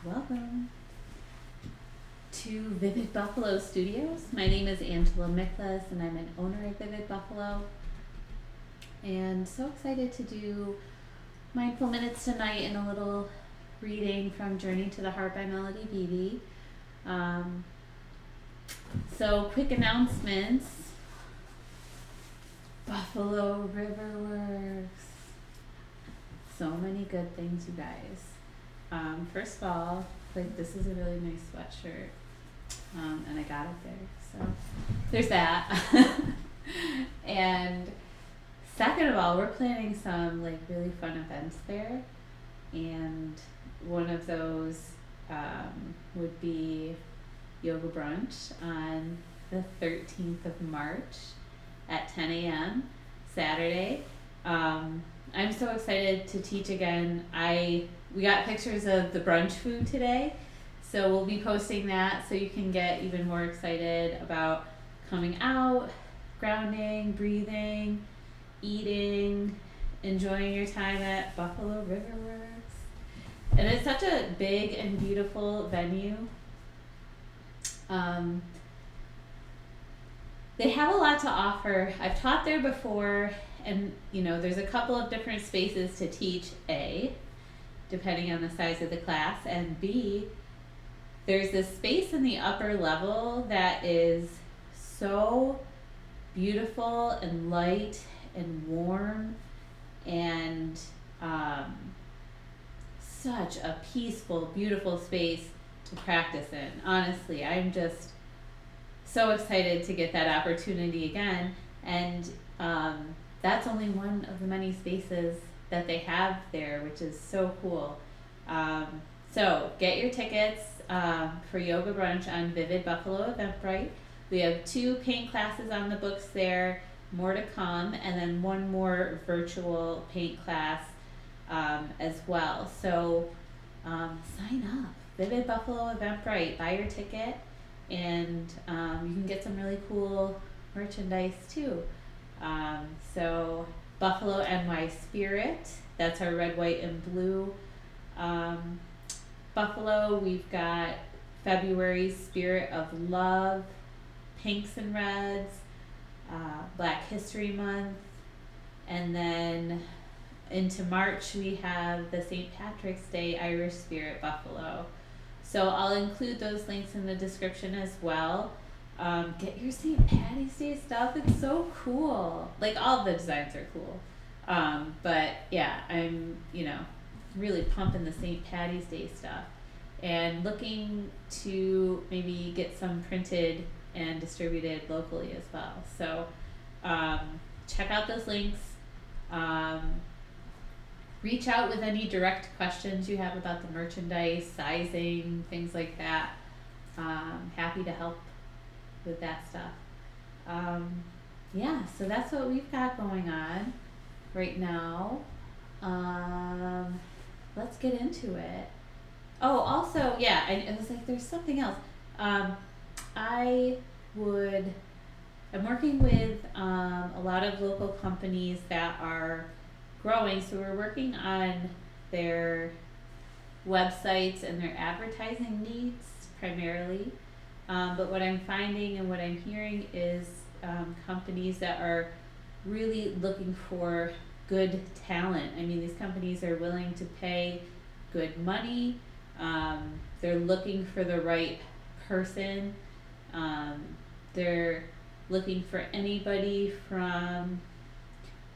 Welcome to Vivid Buffalo Studios. My name is Angela Miklas and I'm an owner of Vivid Buffalo. And so excited to do Mindful Minutes tonight and a little reading from Journey to the Heart by Melody Beattie. So quick announcements. Buffalo River Works. So many good things, you guys. First of all, this is a really nice sweatshirt, and I got it there, so there's that. And second of all, we're planning some really fun events there, and one of those would be yoga brunch on the 13th of March at 10 a.m. Saturday. I'm so excited to teach again. We got pictures of the brunch food today, so we'll be posting that so you can get even more excited about coming out, grounding, breathing, eating, enjoying your time at Buffalo River Works. And it's such a big and beautiful venue. They have a lot to offer. I've taught there before, and there's a couple of different spaces to teach, A, depending on the size of the class, and B, there's this space in the upper level that is so beautiful and light and warm and such a peaceful, beautiful space to practice in. Honestly, I'm just so excited to get that opportunity again, and that's only one of the many spaces that they have there, which is so cool. So get your tickets for yoga brunch on Vivid Buffalo Eventbrite. We have 2 paint classes on the books there, more to come, and then one more virtual paint class as well. So sign up, Vivid Buffalo Eventbrite, buy your ticket, and you can get some really cool merchandise too. So Buffalo NY Spirit, that's our red, white, and blue buffalo. We've got February Spirit of Love, pinks and reds, Black History Month, and then into March we have the St. Patrick's Day Irish Spirit Buffalo. So I'll include those links in the description as well. Get your St. Patty's Day stuff. It's so cool. All of the designs are cool. But yeah, I'm, really pumping the St. Patty's Day stuff and looking to maybe get some printed and distributed locally as well. So check out those links. Reach out with any direct questions you have about the merchandise, sizing, things like that. Happy to help with that stuff. Yeah, so that's what we've got going on right now. Let's get into it. Oh, also, yeah, I was there's something else. I'm working with a lot of local companies that are growing, so we're working on their websites and their advertising needs primarily. But what I'm finding and what I'm hearing is companies that are really looking for good talent. I mean, these companies are willing to pay good money. They're looking for the right person. They're looking for anybody from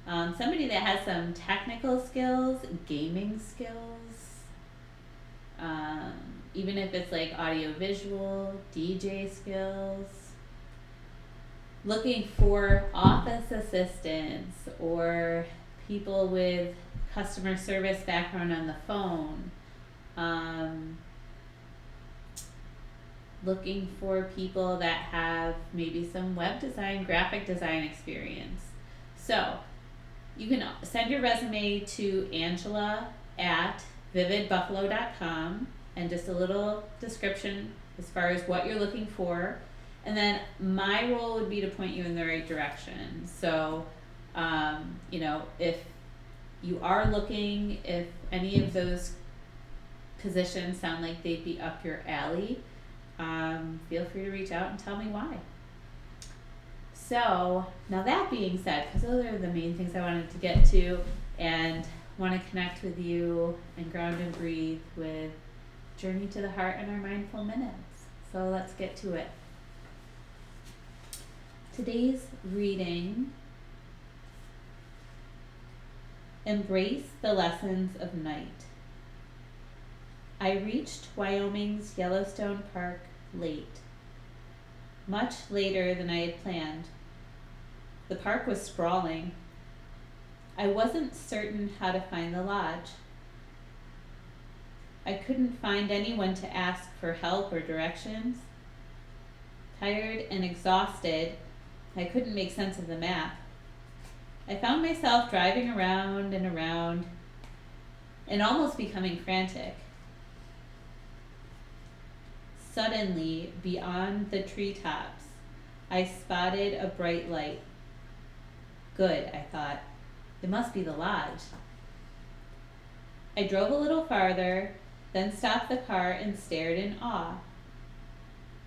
somebody that has some technical skills, gaming skills, even if it's audio visual, DJ skills, looking for office assistants or people with customer service background on the phone, looking for people that have maybe some web design, graphic design experience. So you can send your resume to Angela@vividbuffalo.com and just a little description as far as what you're looking for. And then my role would be to point you in the right direction. So, if you are looking, if any of those positions sound like they'd be up your alley, feel free to reach out and tell me why. So, now that being said, because those are the main things I wanted to get to, and want to connect with you and ground and breathe with Journey to the Heart and our Mindful Minutes. So let's get to it. Today's reading: Embrace the Lessons of Night. I reached Wyoming's Yellowstone Park late, much later than I had planned. The park was sprawling. I wasn't certain how to find the lodge. I couldn't find anyone to ask for help or directions. Tired and exhausted, I couldn't make sense of the map. I found myself driving around and almost becoming frantic. Suddenly, beyond the treetops, I spotted a bright light. Good, I thought. It must be the lodge. I drove a little farther, then stopped the car and stared in awe.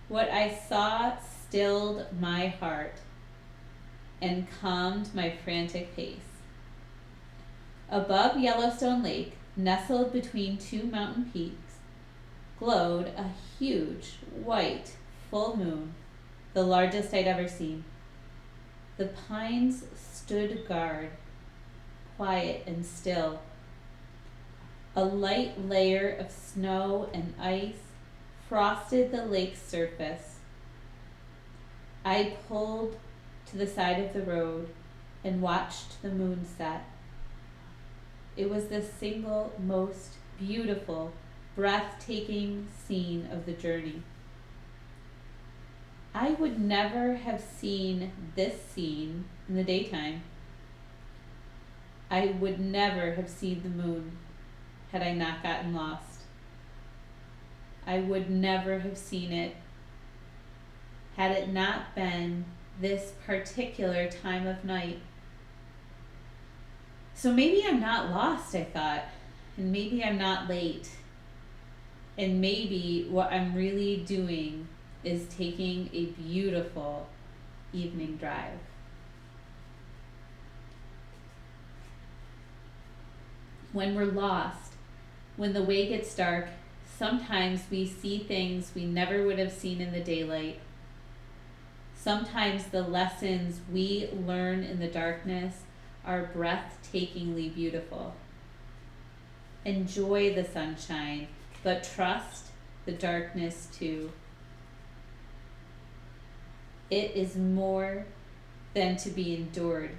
What I saw stilled my heart and calmed my frantic pace. Above Yellowstone Lake, nestled between two mountain peaks, glowed a huge, white, full moon, the largest I'd ever seen. The pines stood guard, quiet and still. A light layer of snow and ice frosted the lake's surface. I pulled to the side of the road and watched the moon set. It was the single most beautiful, breathtaking scene of the journey. I would never have seen this scene in the daytime. I would never have seen the moon had I not gotten lost. I would never have seen it had it not been this particular time of night. So maybe I'm not lost, I thought, and maybe I'm not late, and maybe what I'm really doing is taking a beautiful evening drive. When we're lost, when the way gets dark, sometimes we see things we never would have seen in the daylight. Sometimes the lessons we learn in the darkness are breathtakingly beautiful. Enjoy the sunshine, but trust the darkness too. It is more than to be endured.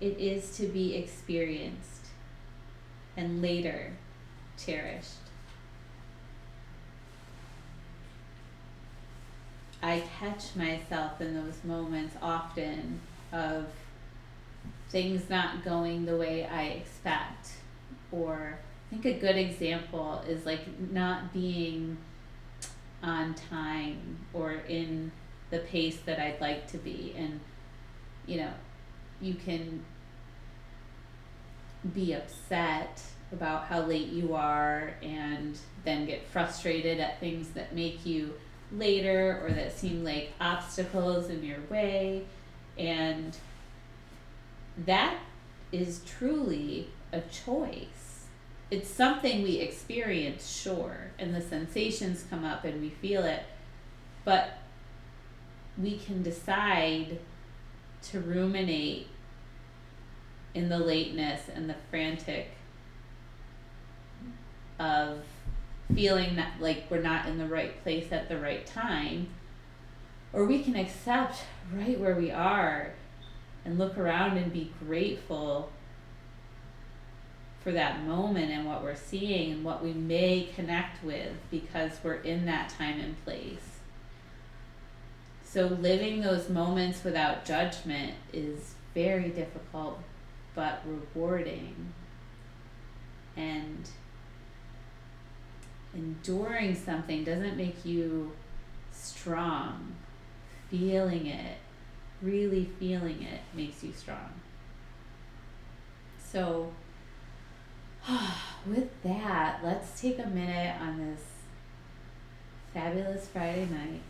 It is to be experienced and later cherished. I catch myself in those moments often of things not going the way I expect. Or I think a good example is like not being on time or in the pace that I'd like to be. And, you know, you can be upset about how late you are and then get frustrated at things that make you later or that seem like obstacles in your way. And that is truly a choice. It's something we experience, sure, and the sensations come up and we feel it, but we can decide to ruminate in the lateness and the frantic of feeling that like we're not in the right place at the right time, or we can accept right where we are and look around and be grateful for that moment and what we're seeing and what we may connect with because we're in that time and place. So living those moments without judgment is very difficult but rewarding. And enduring something doesn't make you strong. Feeling it, really feeling it, makes you strong. So With that, let's take a minute on this fabulous Friday night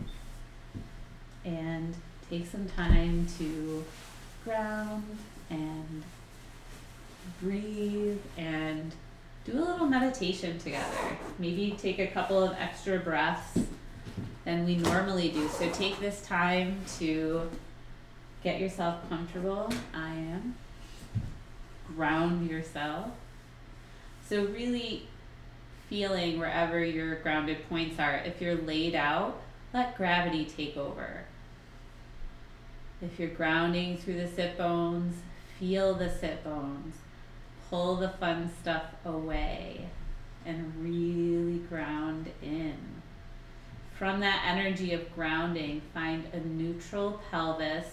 and take some time to ground and breathe and do a little meditation together. Maybe take a couple of extra breaths than we normally do. So take this time to get yourself comfortable. I am. Ground yourself. So really feeling wherever your grounded points are. If you're laid out, let gravity take over. If you're grounding through the sit bones, feel the sit bones. Pull the fun stuff away and really ground in. From that energy of grounding, find a neutral pelvis,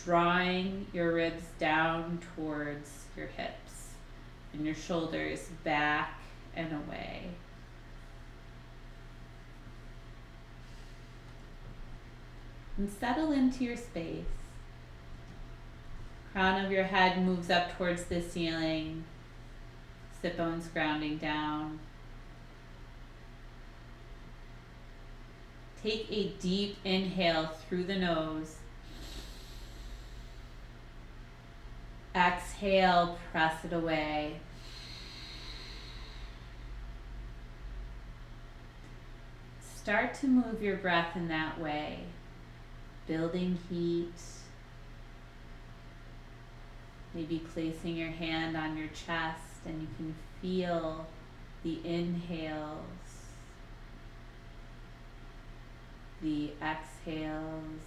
drawing your ribs down towards your hips and your shoulders back and away. And settle into your space. Crown of your head moves up towards the ceiling, sit bones grounding down. Take a deep inhale through the nose. Exhale, press it away. Start to move your breath in that way, building heat. Maybe placing your hand on your chest and you can feel the inhales, the exhales.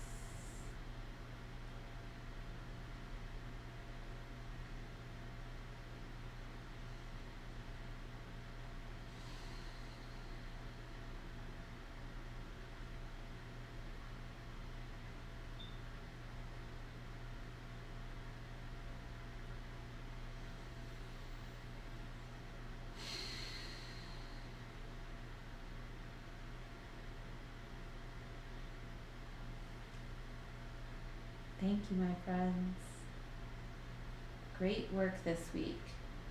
Thank you, my friends. Great work this week.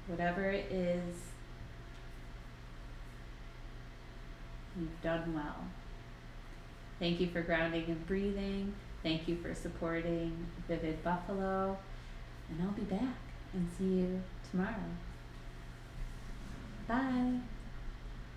Whatever it is, you've done well. Thank you for grounding and breathing. Thank you for supporting Vivid Buffalo. And I'll be back and see you tomorrow. Bye.